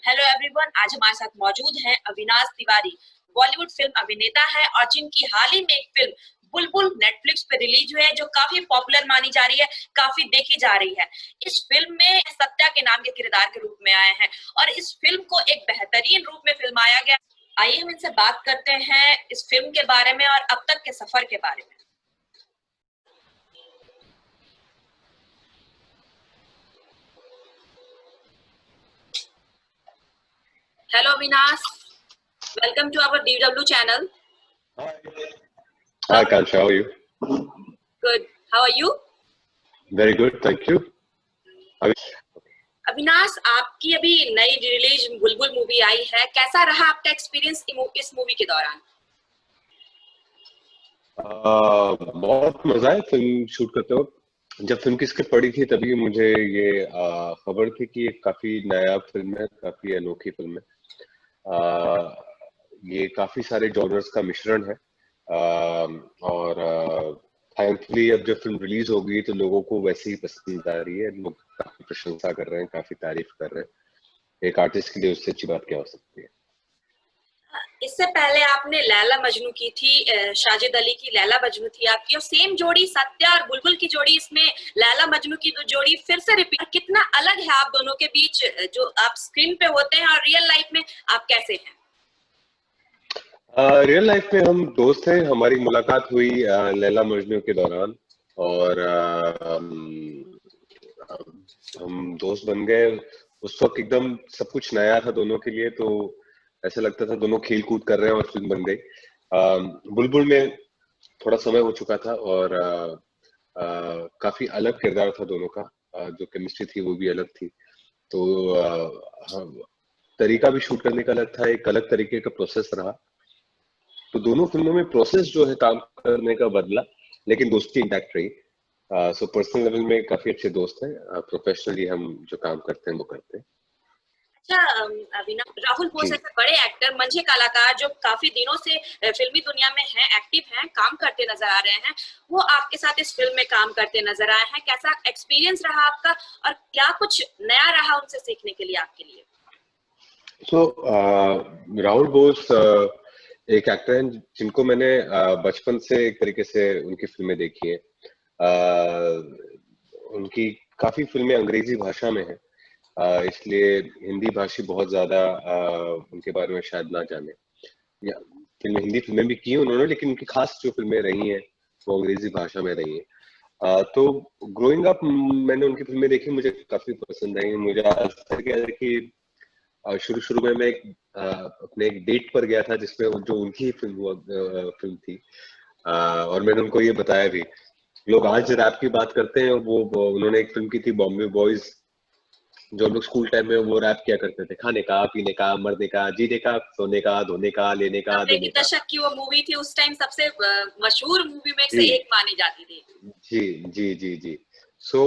Hello everyone, आज हमारे साथ मौजूद हैं अविनाश तिवारी। बॉलीवुड फिल्म अभिनेता है और जिनकी हाल ही में एक फिल्म बुलबुल नेटफ्लिक्स पे रिलीज हुई है, जो काफी पॉपुलर मानी जा रही है, काफी देखी जा रही है। इस फिल्म में सत्या के नाम के किरदार के रूप में आए हैं और इस फिल्म को एक बेहतरीन रूप में फिल्माया गया। आइए हम इनसे बात करते हैं इस फिल्म के बारे में और अब तक के सफर के बारे में। Hello Avinash, welcome to our DW channel. Hi, Kansha. How are you? Good. How are you? Very good, thank you. Avinash, आपकी अभी नई रिलीज बुलबुल मूवी आई है, कैसा रहा आपका एक्सपीरियंस इस मूवी के दौरान? बहुत मजा आया फिल्म शूट करते वक्त। जब फिल्म की स्क्रिप्ट पढ़ी थी तभी मुझे ये खबर थी कि ये काफी नया फिल्म है, काफी अनोखी फिल्म है। ये काफी सारे जॉनर्स का मिश्रण है और थैंकफुली अब जब फिल्म रिलीज होगी तो लोगों को वैसे ही पसंद आ रही है। लोग काफी प्रशंसा कर रहे हैं, काफी तारीफ कर रहे हैं। एक आर्टिस्ट के लिए उससे अच्छी बात क्या हो सकती है। इससे पहले आपने लैला मजनू की थी, साजिद अली की लैला मजनू थी आपकी, और सेम जोड़ी सत्या और बुलबुल की जोड़ी, इसमें लैला मजनू की जो जोड़ी फिर से रिपीट। कितना अलग है आप दोनों के बीच, जो आप स्क्रीन पे होते हैं और रियल लाइफ में आप कैसे हैं? रियल लाइफ में हम दोस्त हैं। हमारी मुलाकात हुई लैला मजनू के दौरान और हम दोस्त बन गए। उस वक्त एकदम सब कुछ नया था दोनों के लिए, तो ऐसा लगता था दोनों खेल कूद कर रहे हैं और फिल्म बन गई। बुलबुल में थोड़ा समय हो चुका था और काफी अलग किरदार था दोनों का। जो केमिस्ट्री थी वो भी अलग थी, तो तरीका भी शूट करने का अलग था, एक अलग तरीके का प्रोसेस रहा। तो दोनों फिल्मों में प्रोसेस जो है काम करने का बदला, लेकिन दोस्ती इंटैक्ट रही। सो पर्सनल लेवल में काफी अच्छे दोस्त हैं, प्रोफेशनली हम जो काम करते हैं वो करते हैं। अच्छा अविनाश, राहुल बोस ऐसे बड़े एक्टर, मंझे कलाकार जो काफी दिनों से फिल्मी दुनिया में हैं, एक्टिव हैं, काम करते नजर आ रहे हैं, वो आपके साथ इस फिल्म में काम करते नजर आए हैं। कैसा एक्सपीरियंस रहा आपका और क्या कुछ नया रहा उनसे सीखने के लिए आपके लिए? राहुल बोस एक एक्टर हैं जिनको मैंने बचपन से एक तरीके से उनकी फिल्में देखी है। उनकी काफी फिल्में अंग्रेजी भाषा में हैं, इसलिए हिंदी भाषी बहुत ज्यादा उनके बारे में शायद ना जाने। या फिल्में, हिंदी फिल्में भी की उन्होंने, लेकिन उनकी खास जो फिल्में रही हैं वो अंग्रेजी भाषा में रही हैं। तो ग्रोइंग अप मैंने उनकी फिल्में देखी, मुझे काफी पसंद आई। मुझे ऐसा क्या है कि शुरू शुरू में मैं अपने एक डेट पर गया था जिसमें जो उनकी ही फिल्म थी, और मैंने उनको ये बताया भी। लोग आज रैप की बात करते हैं, वो उन्होंने एक फिल्म की थी बॉम्बे बॉयज, जो लोग स्कूल टाइम में वो रैप किया करते थे, खाने का, पीने का, मरने का, जीने का, सोने का, धोने का, लेने का, देने का। दशक की वो मूवी थी, उस टाइम सबसे मशहूर मूवी में से एक मानी जाती थी। जी जी जी जी। सो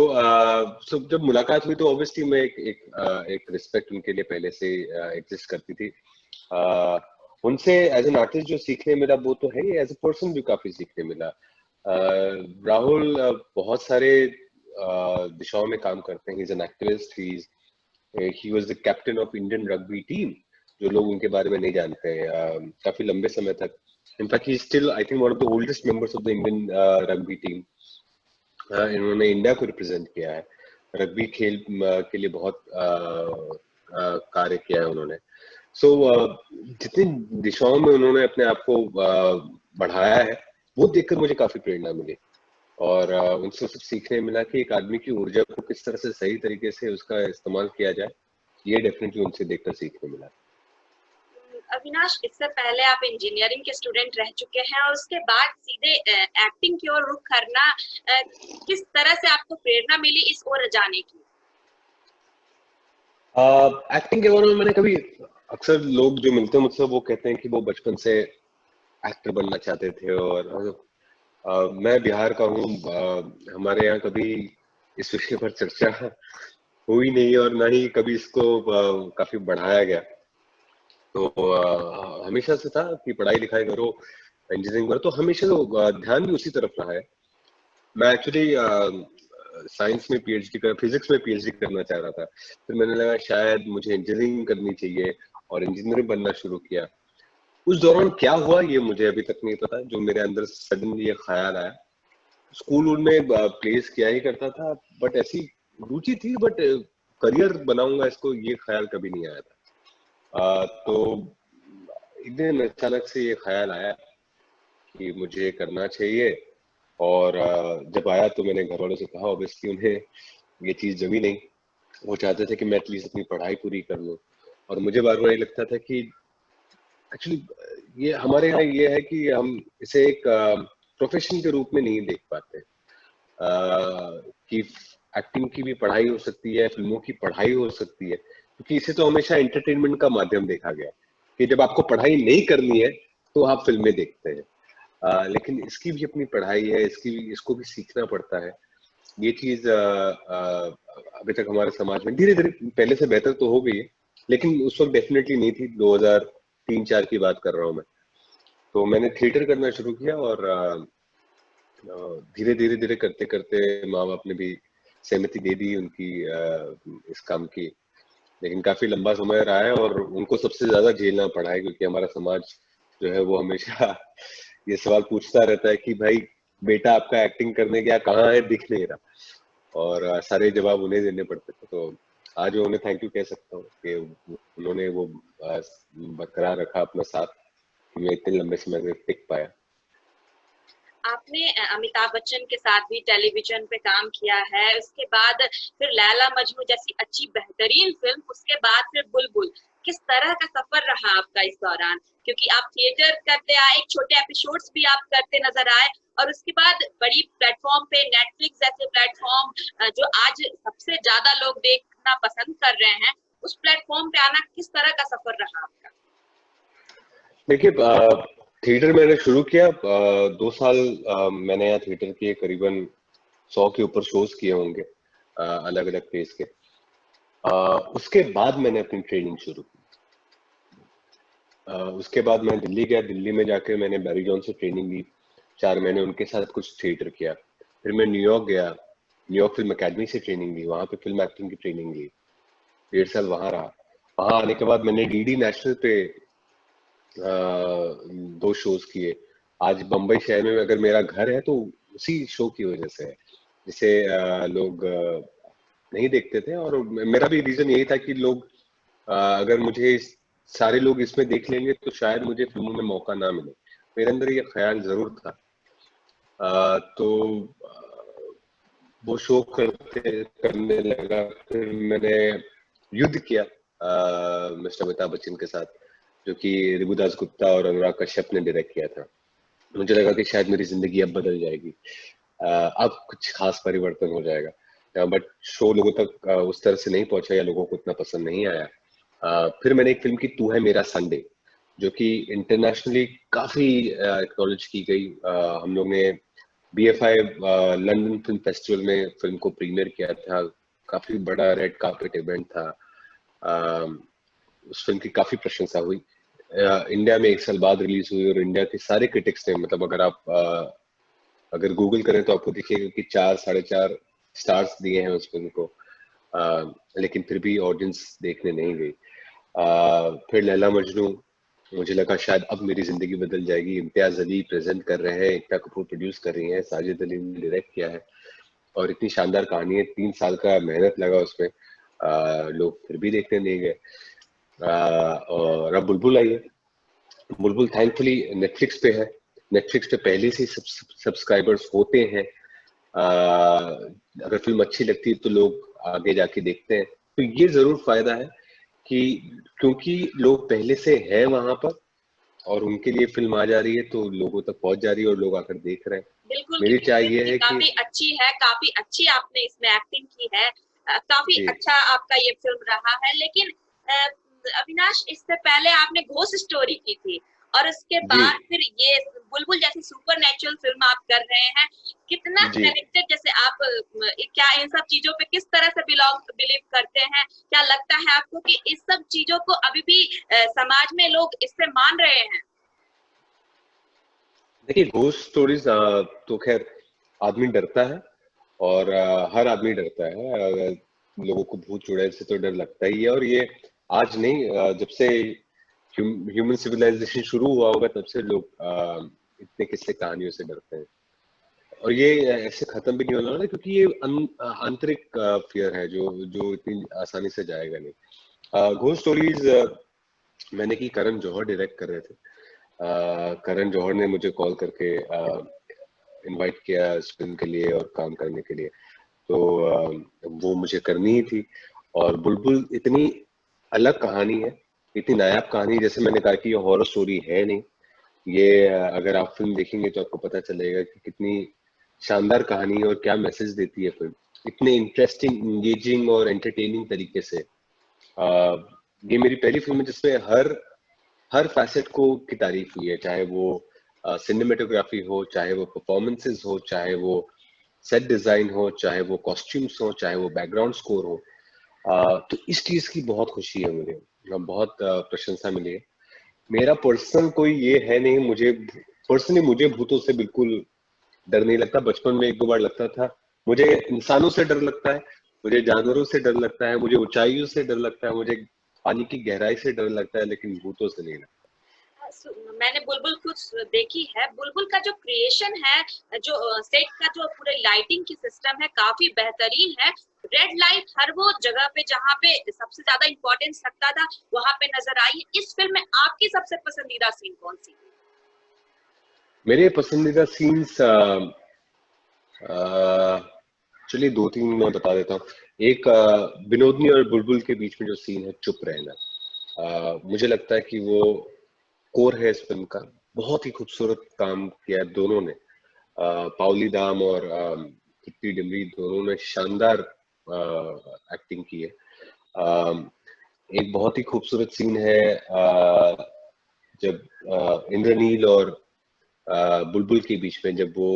जब मुलाकात हुई तो ऑब्वियसली मैं एक रिस्पेक्ट उनके लिए पहले से एग्जिस्ट करती थी। उनसे एज एन आर्टिस्ट जो सीखने मिला वो तो है, एज ए पर्सन भी काफी सीखने मिला। राहुल बहुत सारे दिशाओं में काम करते हैं। He is an activist, he was the captain of Indian rugby team, जो लोग उनके बारे में नहीं जानते हैं। काफी लंबे समय तक, in fact he still I think one of the oldest members of the Indian rugby team. इन्होंने इंडिया को रिप्रेजेंट किया है, रग्बी खेल के लिए बहुत कार्य किया है उन्होंने। सो जितनी दिशाओं में उन्होंने अपने आप को बढ़ाया है, वो देखकर मुझे काफी प्रेरणा मिली और उनसे सब सीखने मिला कि एक आदमी की ऊर्जा को किस तरह से सही तरीके से उसका इस्तेमाल किया जाए। ये डेफिनेटली उनसे देखकर सीखने मिला। अविनाश, इससे पहले आप इंजीनियरिंग के स्टूडेंट रह चुके हैं और उसके बाद सीधे एक्टिंग की ओर रुख करना, किस तरह से आपको प्रेरणा मिली इस ओर जाने की? एक्टिंग के बारे में मैंने कभी, अक्सर लोग जो मिलते हैं मुझसे वो कहते हैं कि वो बचपन से एक्टर बनना चाहते थे, और मैं बिहार का हूँ। हमारे यहाँ कभी इस विषय पर चर्चा हुई नहीं और ना ही कभी इसको काफी बढ़ाया गया। तो हमेशा से था कि पढ़ाई लिखाई करो, इंजीनियरिंग करो, तो हमेशा ध्यान भी उसी तरफ रहा है। मैं एक्चुअली साइंस में पीएचडी कर फिजिक्स में पीएचडी करना चाह रहा था। फिर मैंने लगा शायद मुझे इंजीनियरिंग करनी चाहिए और इंजीनियरिंग बनना शुरू किया। उस दौरान क्या हुआ ये मुझे अभी तक नहीं पता, जो मेरे अंदर सडनली ये ख्याल आया। स्कूल में प्लेस किया ही करता था, बट ऐसी रुचि थी, बट करियर बनाऊंगा इसको ये ख्याल कभी नहीं आया था। तो एक दिन अचानक से ये ख्याल आया कि मुझे करना चाहिए, और जब आया तो मैंने घर वालों से कहा, ऑब्वियसली उन्हें ये चीज जमी नहीं। वो चाहते थे कि मैं एटलीस्ट अपनी पढ़ाई पूरी कर लूं, और मुझे बार बार ये लगता था कि एक्चुअली ये हमारे यहाँ ये है कि हम इसे एक प्रोफेशन के रूप में नहीं देख पाते, कि एक्टिंग की भी पढ़ाई हो सकती है, फिल्मों की पढ़ाई हो सकती है, क्योंकि इसे तो हमेशा एंटरटेनमेंट का माध्यम देखा गया कि जब आपको पढ़ाई नहीं करनी है तो आप फिल्में देखते हैं। लेकिन इसकी भी अपनी पढ़ाई है, इसको भी सीखना पड़ता है। ये चीज अभी तक हमारे समाज में धीरे धीरे पहले से बेहतर तो हो गई है, लेकिन उस वक्त डेफिनेटली नहीं थी। 2003-4 की बात कर रहा हूँ मैं। तो मैंने थिएटर करना शुरू किया, और धीरे धीरे धीरे करते करते माँ बाप ने भी सहमति दे दी उनकी इस काम की। लेकिन काफी लंबा समय रहा है, और उनको सबसे ज्यादा झेलना पड़ा है, क्योंकि हमारा समाज जो है वो हमेशा ये सवाल पूछता रहता है कि भाई बेटा आपका एक्टिंग करने गया, कहाँ है, दिख नहीं रहा, और सारे जवाब उन्हें देने पड़ते थे। तो आज मैं उन्हें थैंक यू कह सकता हूँ कि उन्होंने वो बरकरार रखा अपना साथ, कि मैं इतने लंबे समय तक टिक पाया। आपने अमिताभ बच्चन के साथ भी टेलीविजन पे काम किया है, उसके बाद फिर लैला मजनू जैसी अच्छी बेहतरीन फिल्म, उसके बाद फिर बुलबुल। किस तरह का सफर रहा आपका इस दौरान? क्योंकि आप थिएटर करते आए, एक छोटे एपिसोड्स भी आप करते नजर आए, और उसके बाद बड़ी प्लेटफॉर्म पे नेटफ्लिक्स जैसे प्लेटफॉर्म जो आज सबसे ज्यादा लोग देखना पसंद कर रहे हैं, उस प्लेटफॉर्म पे आना किस तरह का सफर रहा आपका? देखिए, थिएटर मैंने शुरू किया 2 साल। मैंने यहाँ थिएटर किए, करीबन 100 के ऊपर शोज किए होंगे अलग अलग फेज के। उसके बाद मैंने अपनी ट्रेनिंग शुरू की। उसके बाद मैं दिल्ली गया। दिल्ली में जाकर मैंने बैरी जॉन से ट्रेनिंग ली, 4 महीने उनके साथ कुछ थिएटर किया। फिर मैं न्यूयॉर्क गया, न्यूयॉर्क फिल्म अकेडमी से ट्रेनिंग ली, वहां पे फिल्म एक्टिंग की ट्रेनिंग ली, 1.5 साल वहां रहा। वहां आने के बाद मैंने डीडी नेशनल पे 2 शोज किए। आज बम्बई शहर में अगर मेरा घर है तो उसी शो की वजह से है, जिसे लोग नहीं देखते थे। और मेरा भी रीजन यही था कि लोग अगर मुझे सारे लोग इसमें देख लेंगे तो शायद मुझे फिल्मों में मौका ना मिले। मेरे अंदर ये ख्याल जरूर था। तो वो शो करने लगा। फिर मैंने युद्ध किया मिस्टर अमिताभ बच्चन के साथ, जो कि रिबुदास गुप्ता और अनुराग कश्यप ने डायरेक्ट किया था। मुझे लगा कि शायद मेरी जिंदगी अब बदल जाएगी, अब कुछ खास परिवर्तन हो जाएगा। बट शो लोगों तक उस तरह से नहीं पहुंचा, या लोगों को उतना पसंद नहीं आया। फिर मैंने एक फिल्म की, तू है मेरा संडे, जो कि इंटरनेशनली काफी एक्नॉलेज की गई। हम लोग ने BFI लंदन फिल्म फेस्टिवल में फिल्म को प्रीमियर किया था। काफी बड़ा रेड कार्पेट इवेंट था। उस फिल्म की काफी प्रशंसा हुई। इंडिया में 1 साल बाद रिलीज हुई, और इंडिया के सारे क्रिटिक्स ने, मतलब अगर आप अगर गूगल करें तो आपको दिखेगा कि 4-4.5 स्टार्स दिए हैं उस फिल्म को। लेकिन फिर भी ऑडियंस देखने नहीं गई। फिर लैला मजनू, मुझे लगा शायद अब मेरी जिंदगी बदल जाएगी। इम्तियाज अली प्रेजेंट कर रहे हैं, एकता कपूर प्रोड्यूस कर रही है, साजिद अली ने डायरेक्ट किया है, और इतनी शानदार कहानी है। 3 साल का मेहनत लगा उसमें, लोग फिर भी देखने नहीं गए। और अब बुलबुल आई है। बुलबुल थैंकफुली नेटफ्लिक्स पे है। नेटफ्लिक्स पे पहले से ही सब्सक्राइबर्स होते हैं। अगर फिल्म अच्छी लगती है तो लोग आगे जाके देखते हैं। तो ये जरूर फायदा है कि क्योंकि लोग पहले से हैं वहां पर, और उनके लिए फिल्म आ जा रही है तो लोगों तक पहुंच जा रही है, और लोग आकर देख रहे हैं। बिल्कुल, मेरी क्योंकि चाह फिल्म ये भी है कि काफी अच्छी है, काफी अच्छी आपने इसमें एक्टिंग की है, काफी जी अच्छा आपका ये फिल्म रहा है। लेकिन अविनाश, इससे पहले आपने घोस्ट स्टोरी की थी, और उसके जी बाद फिर ये बुलबुल जैसी सुपर नेचुरल फिल्म आप कर रहे हैं। कितना जी कनेक्टेड, जैसे आप क्या इन सब चीजों पे किस तरह से बिलीव करते हैं? क्या लगता है आपको कि इस सब चीजों को अभी भी समाज में लोग इससे मान रहे हैं? देखिए, घोस्ट स्टोरीज तो खैर आदमी डरता है, और हर आदमी डरता है। लोगों को भूत चुड़ैल से तो डर लगता ही है, और ये आज नहीं, जब से ह्यूमन सिविलाइजेशन शुरू हुआ होगा तब से लोग इतने किस्से कहानियों से डरते हैं। और ये ऐसे खत्म भी नहीं होने वाला, क्योंकि ये आंतरिक फियर है जो जो इतनी आसानी से जाएगा नहीं। घोस्ट स्टोरीज मैंने की, करण जौहर डायरेक्ट कर रहे थे। करण जौहर ने मुझे कॉल करके इनवाइट किया इस फिल्म के लिए और काम करने के लिए, तो वो मुझे करनी ही थी। और बुलबुल इतनी अलग कहानी है, इतनी नायाब कहानी, जैसे मैंने कहा कि ये हॉरर स्टोरी है नहीं। ये अगर आप फिल्म देखेंगे तो आपको पता चलेगा कि कितनी शानदार कहानी है और क्या मैसेज देती है फिल्म, इतने इंटरेस्टिंग, इंगेजिंग और एंटरटेनिंग तरीके से। आ, ये मेरी पहली फिल्म है जिसमें हर हर फैसेट को की तारीफ हुई है, चाहे वो सिनेमेटोग्राफी हो, चाहे वो परफॉर्मेंसेस हो, चाहे वो सेट डिजाइन हो, चाहे वो कॉस्ट्यूम्स हो, चाहे वो बैकग्राउंड स्कोर हो। तो इस चीज की बहुत खुशी है मुझे, बहुत प्रशंसा मिली है। मेरा पर्सनल कोई ये है नहीं, मुझे पर्सनली मुझे भूतों से बिल्कुल डर नहीं लगता। बचपन में एक दो बार लगता था। मुझे इंसानों से डर लगता है, मुझे जानवरों से डर लगता है, मुझे ऊंचाइयों से डर लगता है, मुझे पानी की गहराई से डर लगता है, लेकिन भूतों से नहीं लगता। मैंने बुलबुल खुद देखी है। बुलबुल का जो क्रिएशन है, जो सेट का जो पूरे लाइटिंग की सिस्टम है, काफी बेहतरीन है। रेड लाइट हर वो जगह पे जहाँ पे सबसे ज्यादा इंपॉर्टेंस रखता था वहां पे नजर आई है। इस फिल्म में आपकी सबसे पसंदीदा सीन कौन सी? मेरे पसंदीदा सीन्स चलिए दो तीन मैं बता देता हूँ। एक विनोदनी और बुलबुल के बीच में जो सीन है, चुप रहना, मुझे लगता है कि वो कोर है इस फिल्म का। बहुत ही खूबसूरत काम किया है दोनों ने। पाउली दाम और कीर्ति डिमरी दोनों ने शानदार एक्टिंग की है। एक बहुत ही खूबसूरत सीन है जब इंद्रनील और बुलबुल के बीच में, जब वो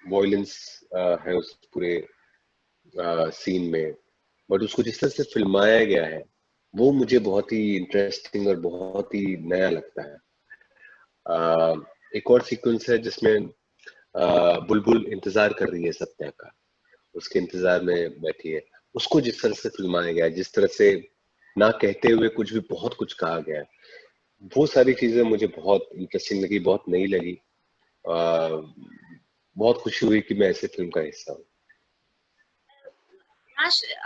वॉयलेंस है उस पूरे सीन में, बट उसको जिस तरह से फिल्माया गया है वो मुझे बहुत ही इंटरेस्टिंग और बहुत ही नया लगता है। एक और सीक्वेंस है जिसमें बुलबुल इंतजार कर रही है सत्या का, उसके इंतजार में बैठी है। उसको जिस तरह से फिल्माया गया है, जिस तरह से ना कहते हुए कुछ भी बहुत कुछ कहा गया है, वो सारी चीजें मुझे बहुत इंटरेस्टिंग लगी, बहुत नई लगी। बहुत खुशी हुई कि मैं ऐसे फिल्म का हिस्सा हूँ।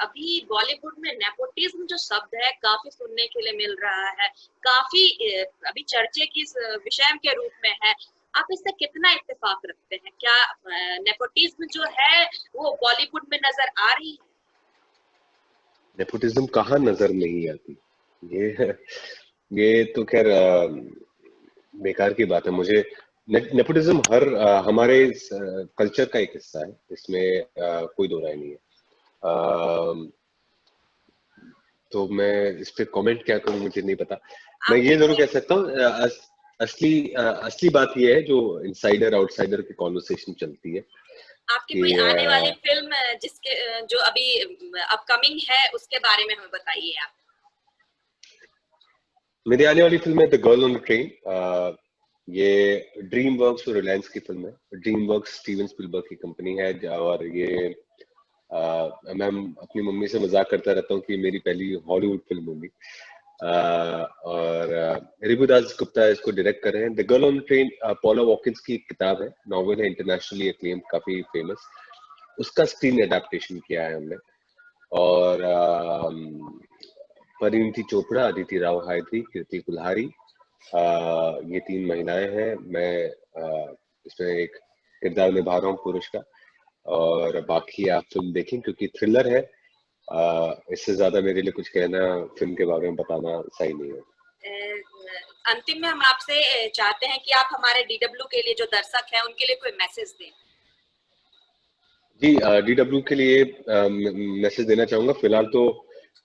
अभी बॉलीवुड में नेपोटिज्म जो शब्द है काफी सुनने के लिए मिल रहा है, काफी अभी चर्चे की विषय के रूप में है। आप इससे कितना इत्तेफाक रखते हैं? क्या नेपोटिज्म जो है वो बॉलीवुड में नजर आ रही है? नेपोटिज्म कहाँ नजर नहीं आती। ये ये तो खैर बेकार की बात है। मुझे नेपोटिज्म हर हमारे कल्चर का एक हिस्सा है, इसमें कोई दो राय नहीं है। तो मैं इस पे कमेंट क्या करूं मुझे नहीं पता। मैं आपके ये जरूर कोई कह सकता हूँ, असली बात ये है जो इनसाइडर आउटसाइडर की कॉन्वर्सेशन चलती है आपकी कि कोई आने वाली फिल्म जिसके जो अभी अपकमिंग है उसके बारे में हमें बताइए आप। मेरी आने वाली फिल्म है the girl on the train. ये ड्रीम वर्क्स और रिलायंस की फिल्म है। ड्रीम वर्क्स स्टीवन स्पीलबर्ग की कंपनी है, और ये मैं अपनी मम्मी से मजाक करता रहता हूँ कि ये मेरी पहली हॉलीवुड फिल्म होगी। और रिबुदास गुप्ता इसको डायरेक्ट कर रहे हैं। The girl on train Paula Hawkins की एक किताब है, नॉवेल है, इंटरनेशनली एक्लेम्ड, काफी फेमस। उसका स्क्रीन एडेप्टेशन किया है हमने। और परिणीति चोपड़ा, अदिति राव हायद्री, कीर्ति कुल्हारी, ये तीन महिलाएं हैं। मैं इसमें एक किरदार निभा रहा हूँ पुरुष का। और बाकी आप फिल्म देखें क्योंकि थ्रिलर है। इससे ज्यादा मेरे लिए कुछ कहना फिल्म के बारे में बताना सही नहीं है। अंतिम में हम आपसे चाहते हैं कि आप हमारे डीडब्ल्यू के लिए जो दर्शक हैं उनके लिए कोई मैसेज दें। जी, डीडब्ल्यू के लिए मैसेज देना चाहूंगा। फिलहाल तो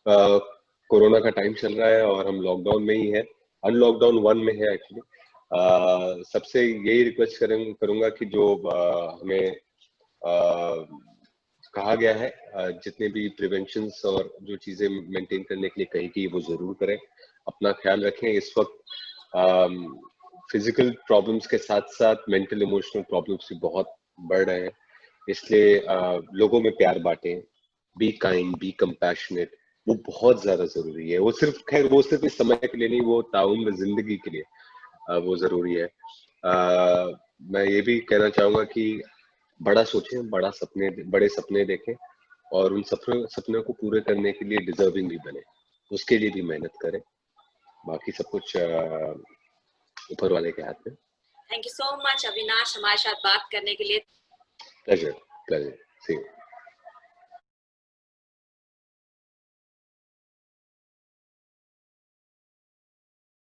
कोरोना का टाइम चल रहा है और हम लॉकडाउन में ही है, अनलॉकडाउन वन में है एक्चुअली। सबसे यही रिक्वेस्ट करूंगा कि जो हमें कहा गया है, जितने भी प्रिवेंशंस और जो चीजें मेंटेन करने के लिए कही गई वो जरूर करें। अपना ख्याल रखें। इस वक्त फिजिकल प्रॉब्लम्स के साथ साथ मेंटल इमोशनल प्रॉब्लम्स भी बहुत बढ़ रहे हैं। इसलिए लोगों में प्यार बांटें, बी काइंड, बी कंपैशनेट, वो बहुत ज्यादा जरूरी है। वो सिर्फ खैर वो सिर्फ इस समय के लिए नहीं, वो ताउम्र जिंदगी के लिए वो जरूरी है। मैं ये भी कहना चाहूंगा कि बड़ा सोचें, बड़े सपने देखें और उन सपनों को पूरे करने के लिए डिजर्विंग भी बने, उसके लिए भी मेहनत करें। बाकी सब कुछ ऊपर वाले के हाथ में। Thank you so much Avinash हमारे साथ बात करने के लिए। Pleasure, pleasure, see you.